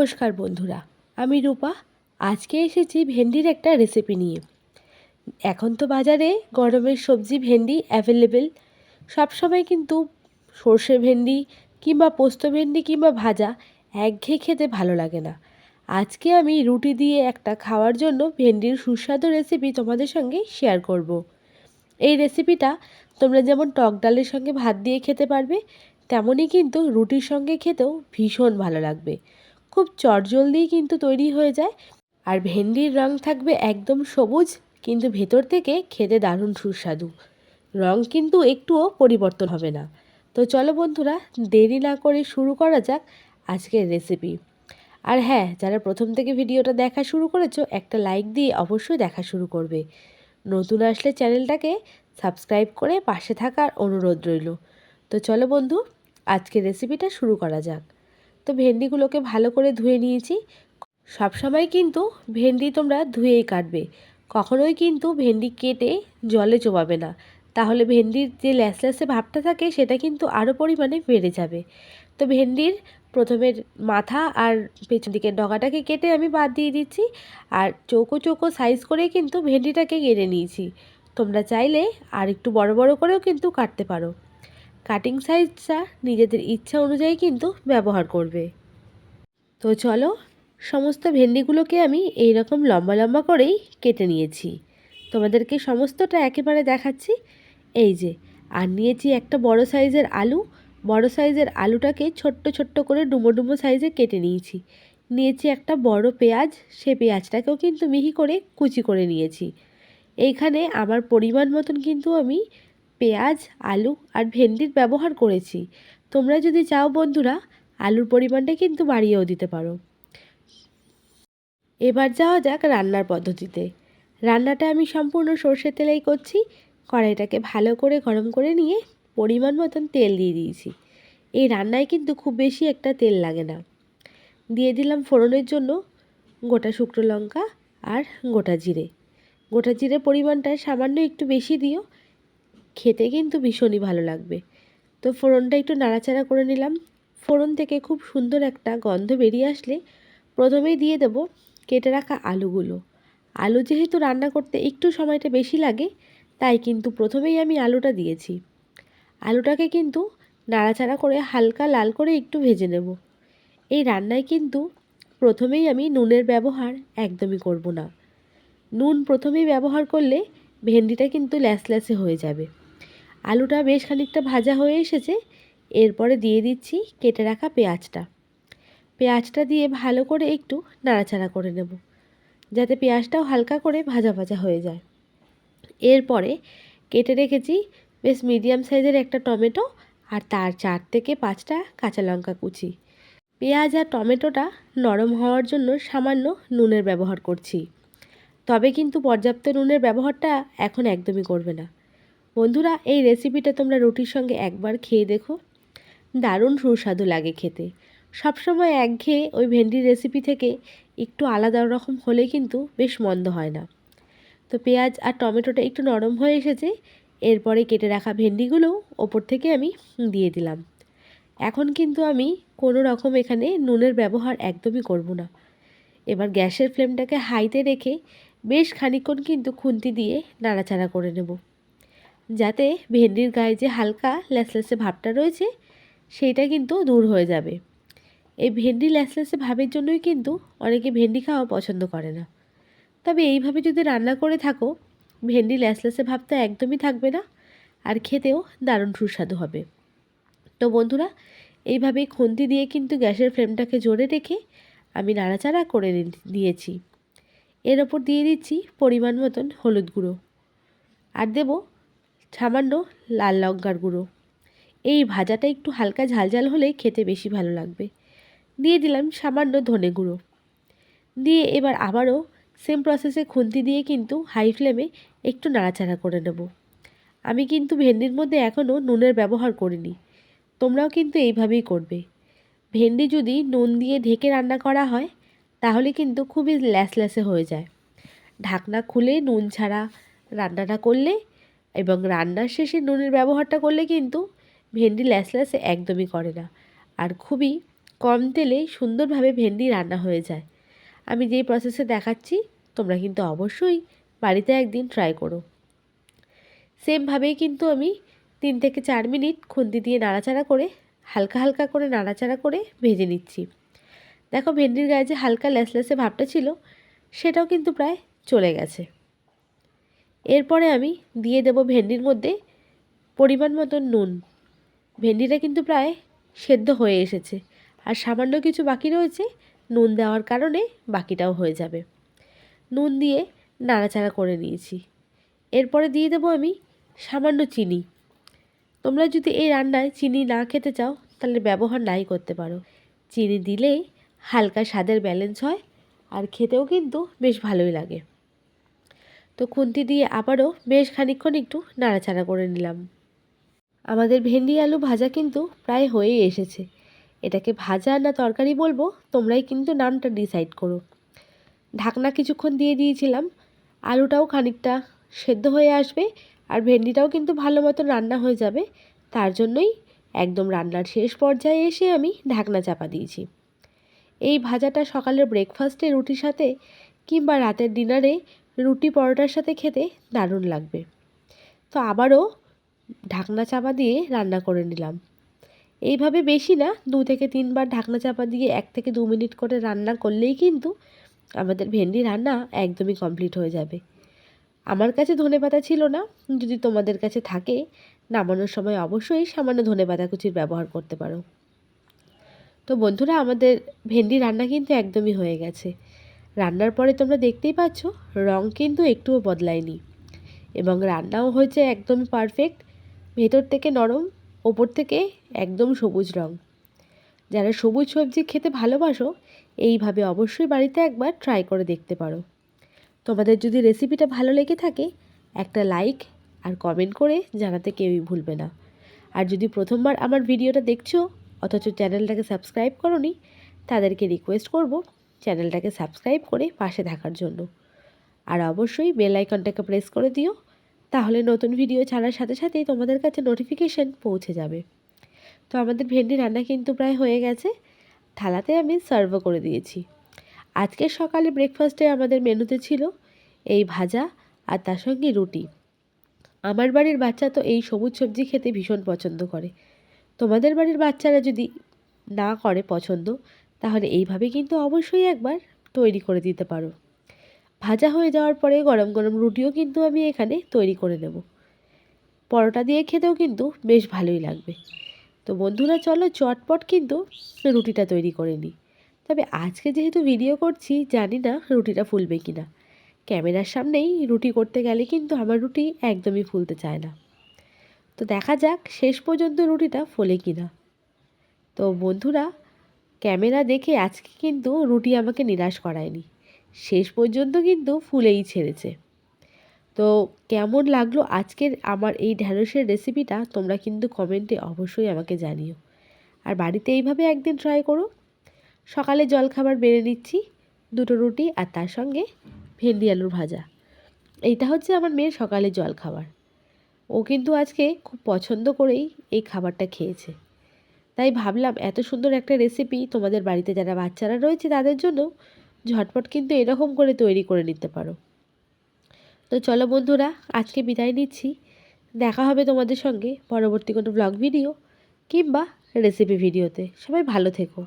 নমস্কার বন্ধুরা, আমি রূপা। আজকে এসেছি ভেন্ডির একটা রেসিপি নিয়ে। এখন তো বাজারে গরমের সবজি ভেন্ডি অ্যাভেলেবেল। সবসময় কিন্তু সর্ষে ভেন্ডি কিংবা পোস্ত ভেন্ডি কিংবা ভাজা একঘেয়ে খেতে ভালো লাগে না। আজকে আমি রুটি দিয়ে একটা খাওয়ার জন্য ভেন্ডির সুস্বাদু রেসিপি তোমাদের সঙ্গে শেয়ার করব। এই রেসিপিটা তোমরা যেমন টক ডালের সঙ্গে ভাত দিয়ে খেতে পারবে, তেমনই কিন্তু রুটির সঙ্গে খেতেও ভীষণ ভালো লাগবে। খুব চটজলদিই কিন্তু তৈরি হয়ে যায়। আর ভেন্ডির রং থাকবে একদম সবুজ, কিন্তু ভেতর থেকে খেতে দারুণ সুস্বাদু। রং কিন্তু একটুও পরিবর্তন হবে না। তো চলো বন্ধুরা, দেরি না করে শুরু করা যাক আজকের রেসিপি। আর হ্যাঁ, যারা প্রথম থেকে ভিডিওটা দেখা শুরু করেছো, একটা লাইক দিয়ে অবশ্যই দেখা শুরু করবে। নতুন আসলে চ্যানেলটাকে সাবস্ক্রাইব করে পাশে থাকার অনুরোধ রইল। তো চলো বন্ধু, আজকের রেসিপিটা শুরু করা যাক। তো ভেন্ডিগুলোকে ভালো করে ধুয়ে নিয়েছি। সবসময় কিন্তু ভেন্ডি তোমরা ধুয়েই কাটবে। কখনোই কিন্তু ভেন্ডি কেটে জলে চোবাবে না, তাহলে ভেন্ডির যে ল্যাসল্যাসে ভাবটা থাকে সেটা কিন্তু আরও পরিমাণে বেড়ে যাবে। তো ভেন্ডির প্রথমের মাথা আর পেছন দিকের ডগাটাকে কেটে আমি বাদ দিয়ে দিচ্ছি। আর চৌকো চৌকো সাইজ করে কিন্তু ভেন্ডিটাকে কেটে নিয়েছি। তোমরা চাইলে আর একটু বড় বড় করেও কিন্তু কাটতে পারো। কাটিং সাইজটা নিজেদের ইচ্ছা অনুযায়ী কিন্তু ব্যবহার করবে। তো চলো, সমস্ত ভেন্ডিগুলোকে আমি এই রকম লম্বা লম্বা করেই কেটে নিয়েছি। তোমাদেরকে সমস্তটা একেবারে দেখাচ্ছি। এই যে, আর নিয়েছি একটা বড় সাইজের আলু। বড় সাইজের আলুটাকে ছোট্ট ছোট্ট করে ডুমো ডুমো সাইজে কেটে নিয়েছি। নিয়েছি একটা বড় পেঁয়াজ, সেই পেঁয়াজটাকেও কিন্তু মিহি করে কুচি করে নিয়েছি। এইখানে আমার পরিমাণ মতন কিন্তু আমি পেঁয়াজ, আলু আর ভেন্ডির ব্যবহার করেছি। তোমরা যদি চাও বন্ধুরা, আলুর পরিমাণটা কিন্তু বাড়িয়েও দিতে পারো। এবার যাওয়া যাক রান্নার পদ্ধতিতে। রান্নাটা আমি সম্পূর্ণ সর্ষের তেলেই করছি। কড়াইটাকে ভালো করে গরম করে নিয়ে পরিমাণ মতন তেল দিয়ে দিয়েছি। এই রান্নায় কিন্তু খুব বেশি একটা তেল লাগে না। দিয়ে দিলাম ফোড়নের জন্য গোটা শুকনো লঙ্কা আর গোটা জিরে। গোটা জিরের পরিমাণটা সামান্য একটু বেশি দিও, খেতে কিন্তু ভীষণই ভালো লাগবে। তো ফোড়নটা একটু নাড়াচাড়া করে নিলাম। ফোড়ন থেকে খুব সুন্দর একটা গন্ধ বেরিয়ে আসলে প্রথমেই দিয়ে দেব কেটে রাখা আলুগুলো। আলু যেহেতু রান্না করতে একটু সময়টা বেশি লাগে, তাই কিন্তু প্রথমেই আমি আলুটা দিয়েছি। আলুটাকে কিন্তু নাড়াচাড়া করে হালকা লাল করে একটু ভেজে নেব। এই রান্নায় কিন্তু প্রথমেই আমি নুনের ব্যবহার একদমই করব না। নুন প্রথমেই ব্যবহার করলে ভেন্ডিটা কিন্তু ল্যাসল্যাসে হয়ে যাবে। আলুটা বেশ খানিকটা ভাজা হয়ে এসেছে। এরপরে দিয়ে দিচ্ছি কেটে রাখা পেঁয়াজটা। পেঁয়াজটা দিয়ে ভালো করে একটু নাড়াচাড়া করে নেব, যাতে পেঁয়াজটাও হালকা করে ভাজা ভাজা হয়ে যায়। এরপরে কেটে রেখেছি বেশ মিডিয়াম সাইজের একটা টমেটো আর তার 4 থেকে 5টা কাঁচা লঙ্কা কুচি। পেঁয়াজ আর টমেটোটা নরম হওয়ার জন্য সামান্য নুনের ব্যবহার করছি, তবে কিন্তু পর্যাপ্ত নুনের ব্যবহারটা এখন একদমই করবে না। বন্ধুরা, এই রেসিপিটা তোমরা রুটির সঙ্গে একবার খেয়ে দেখো, দারুণ সুস্বাদু লাগে খেতে। সবসময় একঘেয়ে ওই ভেন্ডির রেসিপি থেকে একটু আলাদা রকম হলে কিন্তু বেশ মন্দ হয় না। তো পেঁয়াজ আর টমেটোটা একটু নরম হয়ে এসেছে। এরপরে কেটে রাখা ভেন্ডিগুলো ওপর থেকে আমি দিয়ে দিলাম। এখন কিন্তু আমি কোনো রকম এখানে নুনের ব্যবহার একদমই করব না। এবার গ্যাসের ফ্লেমটাকে হাইতে রেখে বেশ খানিকক্ষণ কিন্তু খুন্তি দিয়ে নাড়াচাড়া করে নেব, যাতে ভেন্ডির গায়ে যে হালকা ল্যাসল্যাসে ভাবটা রয়েছে সেইটা কিন্তু দূর হয়ে যাবে। এই ভেন্ডি ল্যাসল্যাসে ভাবের জন্যই কিন্তু অনেকে ভেন্ডি খাওয়া পছন্দ করে না। তবে এইভাবে যদি রান্না করে থাকো, ভেন্ডি ল্যাসল্যাসে ভাবটা একদমই থাকবে না, আর খেতেও দারুণ সুস্বাদু হবে। তো বন্ধুরা, এইভাবেই খুন্তি দিয়ে কিন্তু গ্যাসের ফ্লেমটাকে জোরে রেখে আমি নাড়াচাড়া করে নিয়েছি। এর ওপর দিয়ে দিচ্ছি পরিমাণ মতন হলুদ গুঁড়ো আর দেব সামান্য লাল লঙ্কার গুঁড়ো। এই ভাজাটা একটু হালকা ঝালঝাল হলে খেতে বেশি ভালো লাগবে। দিয়ে দিলাম সামান্য ধনে গুঁড়ো। দিয়ে এবার আবারও সেম প্রসেসে খুন্তি দিয়ে কিন্তু হাই ফ্লেমে একটু নাড়াচাড়া করে নেব। আমি কিন্তু ভেন্ডির মধ্যে এখনও নুনের ব্যবহার করিনি। তোমরাও কিন্তু এইভাবেই করবে। ভেন্ডি যদি নুন দিয়ে ঢেকে রান্না করা হয়, তাহলে কিন্তু খুবই ল্যাসল্যাসে হয়ে যায়। ঢাকনা খুলে নুন ছাড়া রান্নাটা করলে এবং রান্নার শেষে নুনের ব্যবহারটা করলে কিন্তু ভেন্ডি ল্যাসল্যাসে একদমই করে না, আর খুবই কম তেলে সুন্দরভাবে ভেন্ডি রান্না হয়ে যায়। আমি যেই প্রসেসে দেখাচ্ছি তোমরা কিন্তু অবশ্যই বাড়িতে একদিন ট্রাই করো। সেমভাবেই কিন্তু আমি 3 থেকে 4 মিনিট খুন্তি দিয়ে নাড়াচাড়া করে হালকা হালকা করে নাড়াচাড়া করে ভেজে নিচ্ছি। দেখো ভেন্ডির গায়ে যে হালকা লেসলেসে ভাবটা ছিল সেটাও কিন্তু প্রায় চলে গেছে। এরপরে আমি দিয়ে দেব ভেন্ডির মধ্যে পরিমাণ মতো নুন। ভেন্ডিটা কিন্তু প্রায় সেদ্ধ হয়ে এসেছে, আর সামান্য কিছু বাকি রয়েছে, নুন দেওয়ার কারণে বাকিটাও হয়ে যাবে। নুন দিয়ে নাড়াচাড়া করে নিয়েছি। এরপরে দিয়ে দেবো আমি সামান্য চিনি। তোমরা যদি এই রান্নায় চিনি না খেতে চাও তাহলে ব্যবহার নাই করতে পারো। চিনি দিলেই হালকা স্বাদের ব্যালেন্স হয়, আর খেতেও কিন্তু বেশ ভালোই লাগে। তো খুন্তি দিয়ে আবারও বেশ খানিকক্ষণ একটু নাড়াচাড়া করে নিলাম। আমাদের ভেন্ডি আলু ভাজা কিন্তু প্রায় হয়েই এসেছে। এটাকে ভাজা না তরকারি বলবো তোমরাই কিন্তু নামটা ডিসাইড করো। ঢাকনা কিছুক্ষণ দিয়ে দিয়েছিলাম, আলুটাও খানিকটা সেদ্ধ হয়ে আসবে আর ভেন্ডিটাও কিন্তু ভালো মতো রান্না হয়ে যাবে। তার জন্যই একদম রান্নার শেষ পর্যায়ে এসে আমি ঢাকনা চাপা দিয়েছি। এই ভাজাটা সকালের ব্রেকফাস্টে রুটির সাথে কিংবা রাতের ডিনারে রুটি পরোটার সাথে খেতে দারুণ লাগবে। তো আবারও ঢাকনা চাপা দিয়ে রান্না করে নিলাম। এইভাবে বেশি না, 2 থেকে 3 বার ঢাকনা চাপা দিয়ে 1 থেকে 2 মিনিট করে রান্না করলেই কিন্তু আমাদের ভেন্ডি রান্না একদমই কমপ্লিট হয়ে যাবে। আমার কাছে ধনেপাতা ছিল না, যদি তোমাদের কাছে থাকে নামানোর সময় অবশ্যই সামান্য ধনেপাতা কুচির ব্যবহার করতে পারো। তো বন্ধুরা, আমাদের ভেন্ডি রান্না কিন্তু একদমই হয়ে গেছে। রান্নার পরে তোমরা দেখতেই পাচ্ছ রং কিন্তু একটুও বদলায়নি, এবং রান্নাও হয়েছে একদমই পারফেক্ট। ভেতর থেকে নরম, ওপর থেকে একদম সবুজ রং। যারা সবুজ সবজি খেতে ভালোবাসো এইভাবে অবশ্যই বাড়িতে একবার ট্রাই করে দেখতে পারো। তোমাদের যদি রেসিপিটা ভালো লেগে থাকে একটা লাইক আর কমেন্ট করে জানাতে কেউই ভুলবে না। আর যদি প্রথমবার আমার ভিডিওটা দেখছো অথচ চ্যানেলটাকে সাবস্ক্রাইব করোনি, তাদেরকে রিকোয়েস্ট করব চ্যানেলটাকে সাবস্ক্রাইব করে পাশে থাকার জন্য। আর অবশ্যই বেল আইকনটাকে প্রেস করে দিও, তাহলে নতুন ভিডিও ছাড়ার সাথে সাথেই তোমাদের কাছে নোটিফিকেশন পৌঁছে যাবে। তো আমাদের ভেন্ডি রান্না কিন্তু প্রায় হয়ে গেছে। থালাতে আমি সার্ভও করে দিয়েছি। আজকের সকালে ব্রেকফাস্টে আমাদের মেনুতে ছিল এই ভাজা আর তার সঙ্গে রুটি। আমার বাড়ির বাচ্চা তো এই সবুজ সবজি খেতে ভীষণ পছন্দ করে। তোমাদের বাড়ির বাচ্চারা যদি না করে পছন্দ, তাহলে এইভাবে কিন্তু অবশ্যই একবার তৈরি করে দিতে পারো। ভাজা হয়ে যাওয়ার পরে গরম গরম রুটিও কিন্তু আমি এখানে তৈরি করে নেব। পরোটা দিয়ে খেতেও কিন্তু বেশ ভালোই লাগবে। তো বন্ধুরা, চলো চটপট কিন্তু রুটিটা তৈরি করে নিই। তবে আজকে যেহেতু ভিডিও করছি জানি না রুটিটা ফুলবে কি না। ক্যামেরার সামনেই রুটি করতে গেলে কিন্তু আমার রুটি একদমই ফুলতে চায় না। তো দেখা যাক শেষ পর্যন্ত রুটিটা ফোলে কি না। তো বন্ধুরা, ক্যামেরা দেখে আজকে কিন্তু রুটি আমাকে নিরাশ করায়নি, শেষ পর্যন্ত কিন্তু ফুলেই ছেড়েছে। তো কেমন লাগলো আজকের আমার এই ঢ্যাঁড়সের রেসিপিটা তোমরা কিন্তু কমেন্টে অবশ্যই আমাকে জানিও। আর বাড়িতে এইভাবে একদিন ট্রাই করো। সকালে জলখাবার বেড়ে নিচ্ছি, 2টো রুটি আর তার সঙ্গে ভেন্ডি আলুর ভাজা। এইটা হচ্ছে আমার মেয়ের সকালের জলখাবার। ও কিন্তু আজকে খুব পছন্দ করেই এই খাবারটা খেয়েছে। তাই ভাবলাম এত সুন্দর একটা রেসিপি তোমাদের বাড়িতে যারা বাচ্চারা রয়েছে তাদের জন্য ঝটপট কিন্তু এরকম করে তৈরি করে নিতে পারো। তো চলো বন্ধুরা, আজকে বিদায় নিচ্ছি। দেখা হবে তোমাদের সঙ্গে পরবর্তী কোনো ব্লগ ভিডিও কিংবা রেসিপি ভিডিওতে। সবাই ভালো থেকো।